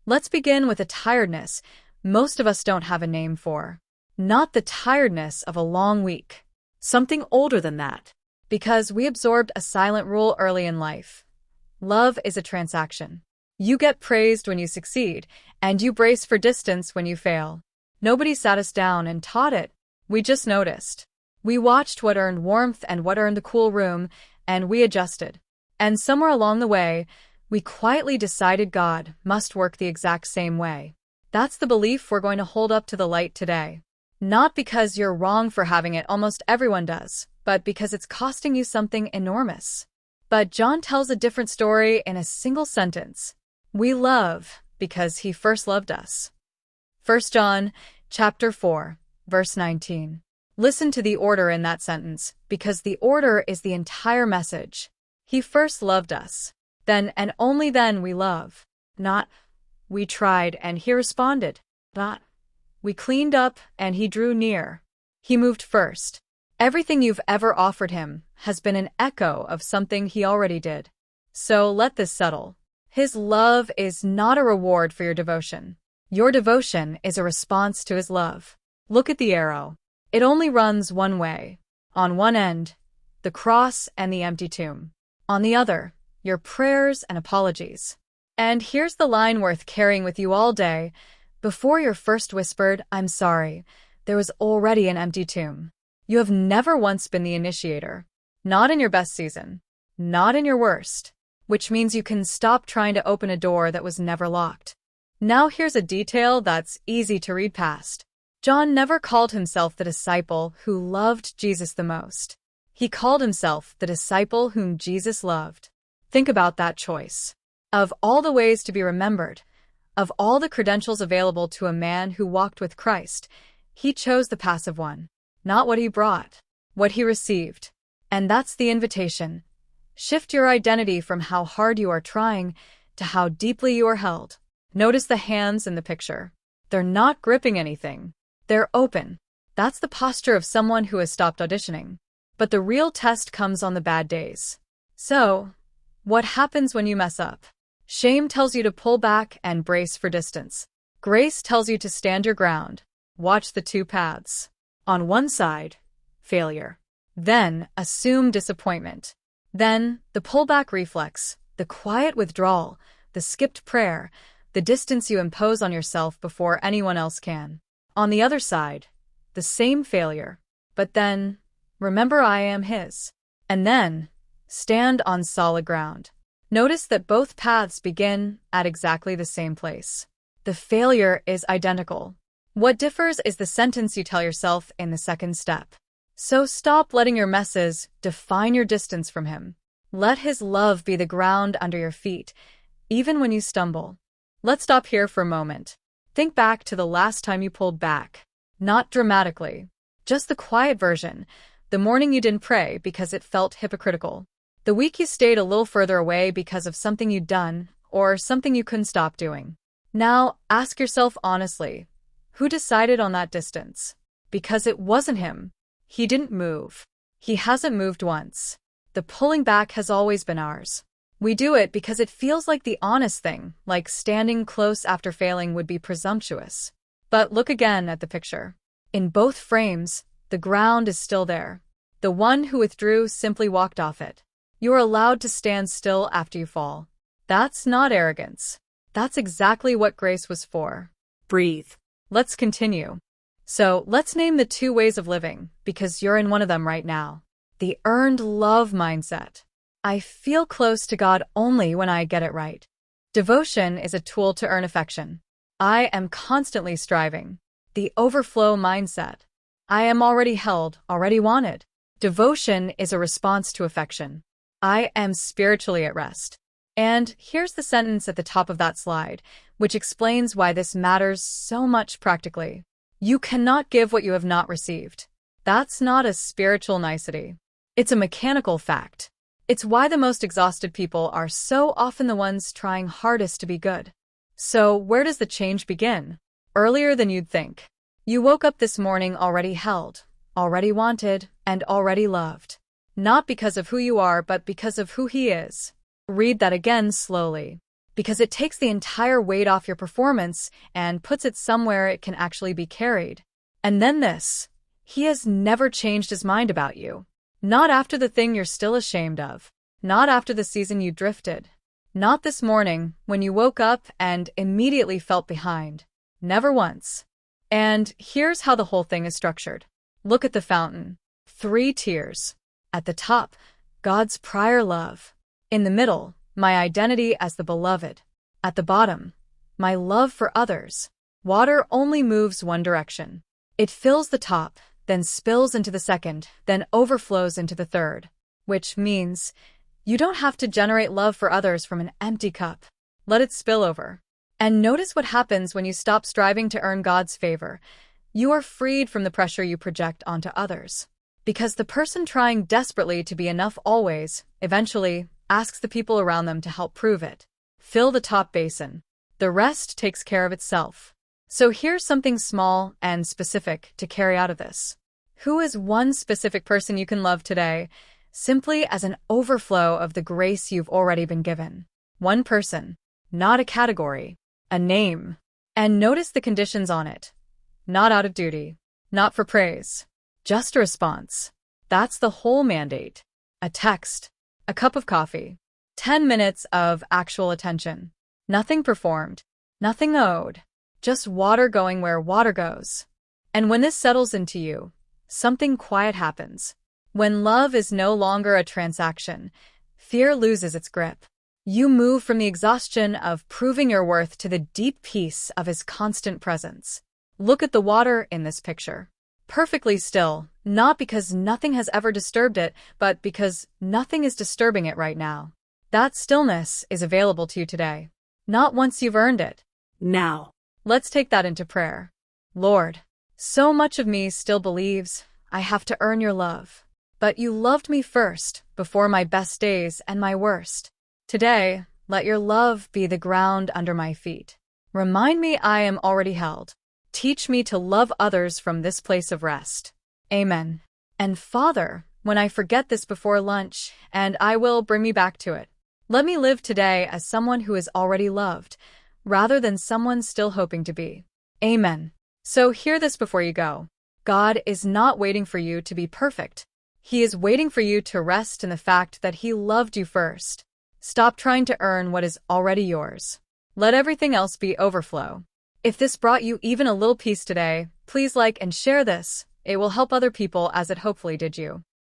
Let's begin with a tiredness most of us don't have a name for. Not the tiredness of a long week. Something older than that. Because we absorbed a silent rule early in life. Love is a transaction. You get praised when you succeed, and you brace for distance when you fail. Nobody sat us down and taught it. We just noticed. We watched what earned warmth and what earned the cool room, and we adjusted. And somewhere along the way, we quietly decided God must work the exact same way. That's the belief we're going to hold up to the light today. Not because you're wrong for having it, almost everyone does, but because it's costing you something enormous. But John tells a different story in a single sentence. We love because he first loved us. 1 John chapter 4, verse 19. Listen to the order in that sentence, because the order is the entire message. He first loved us. Then and only then we love. Not, we tried and he responded. Not, we cleaned up and he drew near. He moved first. Everything you've ever offered him has been an echo of something he already did. So let this settle. His love is not a reward for your devotion. Your devotion is a response to his love. Look at the arrow. It only runs one way. On one end, the cross and the empty tomb. On the other, your prayers and apologies. And here's the line worth carrying with you all day. Before your first whispered, "I'm sorry," there was already an empty tomb. You have never once been the initiator. Not in your best season. Not in your worst. Which means you can stop trying to open a door that was never locked. Now here's a detail that's easy to read past. John never called himself the disciple who loved Jesus the most. He called himself the disciple whom Jesus loved. Think about that choice. Of all the ways to be remembered, of all the credentials available to a man who walked with Christ, he chose the passive one. Not what he brought, what he received. And that's the invitation. Shift your identity from how hard you are trying to how deeply you are held. Notice the hands in the picture. They're not gripping anything. They're open. That's the posture of someone who has stopped auditioning. But the real test comes on the bad days. So, what happens when you mess up? Shame tells you to pull back and brace for distance. Grace tells you to stand your ground. Watch the two paths. On one side, failure. Then, assume disappointment. Then, the pullback reflex, the quiet withdrawal, the skipped prayer, the distance you impose on yourself before anyone else can. On the other side, the same failure. But then, remember I am his. And then, stand on solid ground. Notice that both paths begin at exactly the same place. The failure is identical. What differs is the sentence you tell yourself in the second step. So stop letting your messes define your distance from him. Let his love be the ground under your feet, even when you stumble. Let's stop here for a moment. Think back to the last time you pulled back. Not dramatically. Just the quiet version. The morning you didn't pray because it felt hypocritical. The week you stayed a little further away because of something you'd done, or something you couldn't stop doing. Now, ask yourself honestly, who decided on that distance? Because it wasn't him. He didn't move. He hasn't moved once. The pulling back has always been ours. We do it because it feels like the honest thing, like standing close after failing would be presumptuous. But look again at the picture. In both frames, the ground is still there. The one who withdrew simply walked off it. You are allowed to stand still after you fall. That's not arrogance. That's exactly what grace was for. Breathe. Let's continue. So, let's name the two ways of living, because you're in one of them right now. The earned love mindset. I feel close to God only when I get it right. Devotion is a tool to earn affection. I am constantly striving. The overflow mindset. I am already held, already wanted. Devotion is a response to affection. I am spiritually at rest. And here's the sentence at the top of that slide, which explains why this matters so much practically. You cannot give what you have not received. That's not a spiritual nicety. It's a mechanical fact. It's why the most exhausted people are so often the ones trying hardest to be good. So, where does the change begin? Earlier than you'd think. You woke up this morning already held, already wanted, and already loved. Not because of who you are, but because of who he is. Read that again slowly. because it takes the entire weight off your performance and puts it somewhere it can actually be carried. And then this. He has never changed his mind about you. Not after the thing you're still ashamed of. Not after the season you drifted. Not this morning when you woke up and immediately felt behind. Never once. And here's how the whole thing is structured. Look at the fountain. 3 tiers. At the top, God's prior love. In the middle, my identity as the beloved. At the bottom, my love for others. Water only moves one direction. It fills the top, then spills into the second, then overflows into the third. Which means you don't have to generate love for others from an empty cup. Let it spill over. And notice what happens when you stop striving to earn God's favor. You are freed from the pressure you project onto others. Because the person trying desperately to be enough always, eventually, asks the people around them to help prove it. Fill the top basin. The rest takes care of itself. So here's something small and specific to carry out of this. Who is one specific person you can love today, simply as an overflow of the grace you've already been given? One person, not a category, a name. And notice the conditions on it. Not out of duty, not for praise, just a response. That's the whole mandate. A text, a cup of coffee, 10 minutes of actual attention. Nothing performed, nothing owed, just water going where water goes. And when this settles into you, something quiet happens. When love is no longer a transaction, fear loses its grip. You move from the exhaustion of proving your worth to the deep peace of his constant presence. Look at the water in this picture. Perfectly still, not because nothing has ever disturbed it, but because nothing is disturbing it right now. That stillness is available to you today. Not once you've earned it. Now. Let's take that into prayer. Lord, so much of me still believes I have to earn your love. But you loved me first, before my best days and my worst. Today, let your love be the ground under my feet. Remind me I am already held. Teach me to love others from this place of rest. Amen. And Father, when I forget this before lunch, and I will bring me back to it. Let me live today as someone who is already loved, rather than someone still hoping to be. Amen. So hear this before you go. God is not waiting for you to be perfect. He is waiting for you to rest in the fact that He loved you first. Stop trying to earn what is already yours. Let everything else be overflow. If this brought you even a little peace today, please like and share this. It will help other people as it hopefully did you.